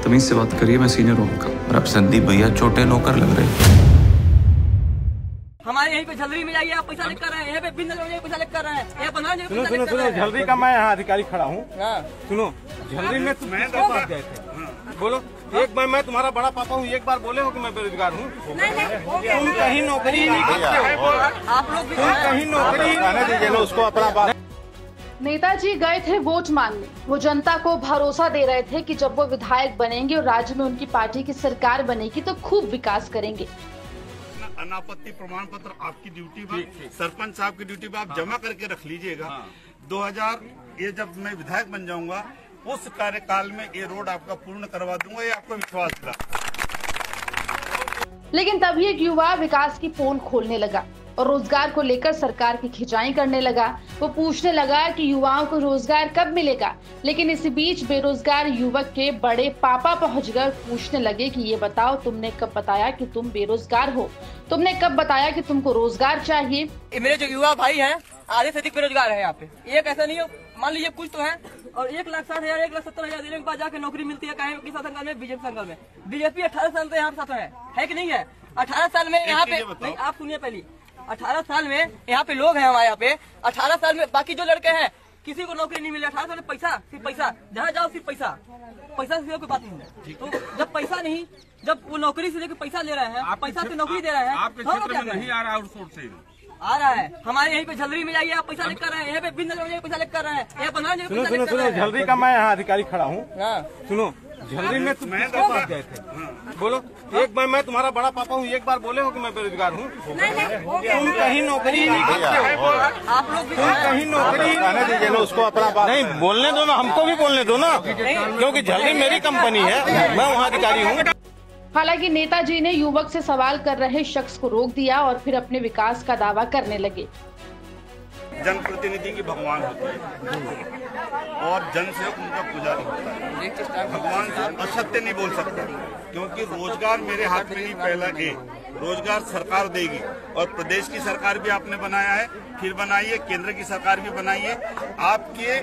तमीज से बात करिए, मैं सीनियर हूँ आपका। और अब संदीप भैया छोटे नौकर लग रहे। हमारे यहीं पे झलरी में जाइए, आप पैसा लेकर रहे हैं, यहाँ पे बिंदल में पैसा लेकर रहे हैं, सुनो झलरी का मैं यहाँ अधिकारी खड़ा हूँ। सुनो झलरी में मैं गए थे, बोलो एक बार मैं तुम्हारा बड़ा पापा हूँ, एक बार बोले हो कि मैं बेरोजगार हूँ। तुम कहीं नौकरी नहीं करते हो, आप लोग तुम कहीं नौकरी रहने दीजिए ना उसको अपना बात। नेताजी गए थे वोट मांगने। वो जनता को भरोसा दे रहे थे कि जब वो विधायक बनेंगे और राज्य में उनकी पार्टी की सरकार बनेगी तो खूब विकास करेंगे। अनापत्ति प्रमाण पत्र आपकी ड्यूटी पर, सरपंच साहब की ड्यूटी पर आप जमा करके रख लीजिएगा। 2000 ये जब मैं विधायक बन जाऊंगा उस कार्यकाल में ये रोड आपका पूर्ण करवा दूंगा, ये आपको विश्वास दिला। लेकिन तभी एक युवा विकास की पोल खोलने लगा और रोजगार को लेकर सरकार की खिंचाई करने लगा। वो पूछने लगा कि युवाओं को रोजगार कब मिलेगा। लेकिन इसी बीच बेरोजगार युवक के बड़े पापा पहुंचकर पूछने लगे कि ये बताओ, तुमने कब बताया कि तुम बेरोजगार हो? तुमने कब बताया कि तुमको रोजगार चाहिए? मेरे जो युवा भाई हैं आधे से अधिक बेरोजगार है यहाँ पे। एक ऐसा नहीं हो, मान लीजिए कुछ तो है, और 1,60,000 1,70,000 देने के बाद जाके नौकरी मिलती है। कहीं किस संगठन में? बीजेपी संगठन में। बीजेपी 18 साल से यहाँ साथ है कि नहीं है? 18 साल में यहाँ पे नहीं, आप सुनिए पहले, 18 साल में यहाँ पे लोग हैं हमारे यहाँ पे। 18 साल में बाकी जो लड़के हैं किसी को नौकरी नहीं मिली। 18 साल में पैसा, सिर्फ पैसा, जहाँ जाओ सिर्फ पैसा, पैसा से कोई बात नहीं है। तो जब पैसा नहीं, जब वो नौकरी से लेकर पैसा ले रहे हैं, पैसा से नौकरी दे रहे हैं, आपके क्षेत्र में नहीं आ रहा आउटसोर्सिंग आ रहा है। हमारे यहीं पे झलरी में जाइए, आप पैसा लेकर रहे हैं, यहाँ पे बिंदल में पैसा लेकर रहे हैं, यहाँ सुनो झलरी का मैं यहाँ अधिकारी खड़ा हूँ। सुनो झलरी में मैं गए थे, बोलो एक बार मैं तुम्हारा बड़ा पापा हूँ, एक बार बोले हो कि मैं बेरोजगार हूँ। तुम कहीं नौकरी नहीं करते हो, आप लोग तुम कहीं नौकरी रहने दीजिए ना उसको अपना बात। नहीं बोलने दो ना, हमको भी बोलने दो ना, क्योंकि झलरी मेरी कंपनी है, मैं वहाँ अधिकारी हूँ। हालांकि नेताजी ने युवक से सवाल कर रहे शख्स को रोक दिया और फिर अपने विकास का दावा करने लगे। जनप्रतिनिधि की भगवान होती है और जनसेवक उनका पुजारी होता है। भगवान से असत्य नहीं बोल सकता, क्योंकि रोजगार मेरे हाथ में नहीं। पहला रोजगार सरकार देगी, और प्रदेश की सरकार भी आपने बनाया है, फिर बनाइए, केंद्र की सरकार भी बनाइए। आपके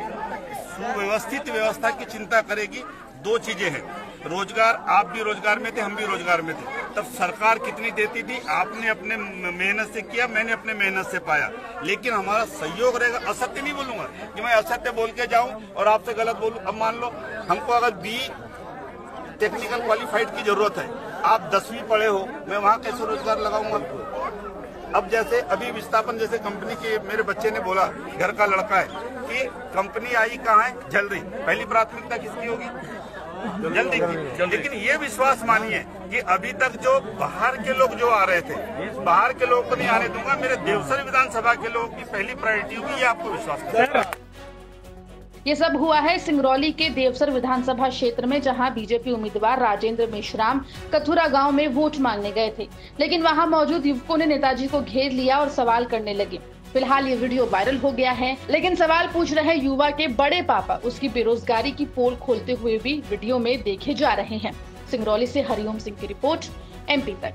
सुव्यवस्थित व्यवस्था की चिंता करेगी। दो चीजें हैं, रोजगार, आप भी रोजगार में थे, हम भी रोजगार में थे। तब सरकार कितनी देती थी, आपने अपने मेहनत से किया, मैंने अपने मेहनत से पाया। लेकिन हमारा सहयोग रहेगा। असत्य नहीं बोलूंगा कि मैं असत्य बोल के जाऊं और आपसे गलत बोलूं। अब मान लो हमको अगर बी टेक्निकल क्वालिफाइड की जरूरत है, आप 10वीं पढ़े हो, मैं वहाँ कैसे रोजगार लगाऊंगा? अब जैसे अभी विस्थापन जैसे कंपनी के मेरे बच्चे ने बोला, घर का लड़का है, कि कंपनी आई कहाँ है? झलरी। पहली प्राथमिकता किसकी होगी? जल्दी की। लेकिन ये विश्वास मानिए कि अभी तक जो बाहर के लोग जो आ रहे थे, बाहर के लोगों को नहीं आने दूंगा। मेरे देवसर विधानसभा के लोगों की पहली प्रायोरिटी होगी, ये आपको विश्वास करेगा। ये सब हुआ है सिंगरौली के देवसर विधानसभा क्षेत्र में, जहां बीजेपी उम्मीदवार राजेंद्र मेश्राम कथुरा गांव में वोट मांगने गए थे। लेकिन वहां मौजूद युवकों ने नेताजी को घेर लिया और सवाल करने लगे। फिलहाल ये वीडियो वायरल हो गया है, लेकिन सवाल पूछ रहे युवा के बड़े पापा उसकी बेरोजगारी की पोल खोलते हुए भी वीडियो में देखे जा रहे हैं। सिंगरौली से हरिओम सिंह की रिपोर्ट, MP तक।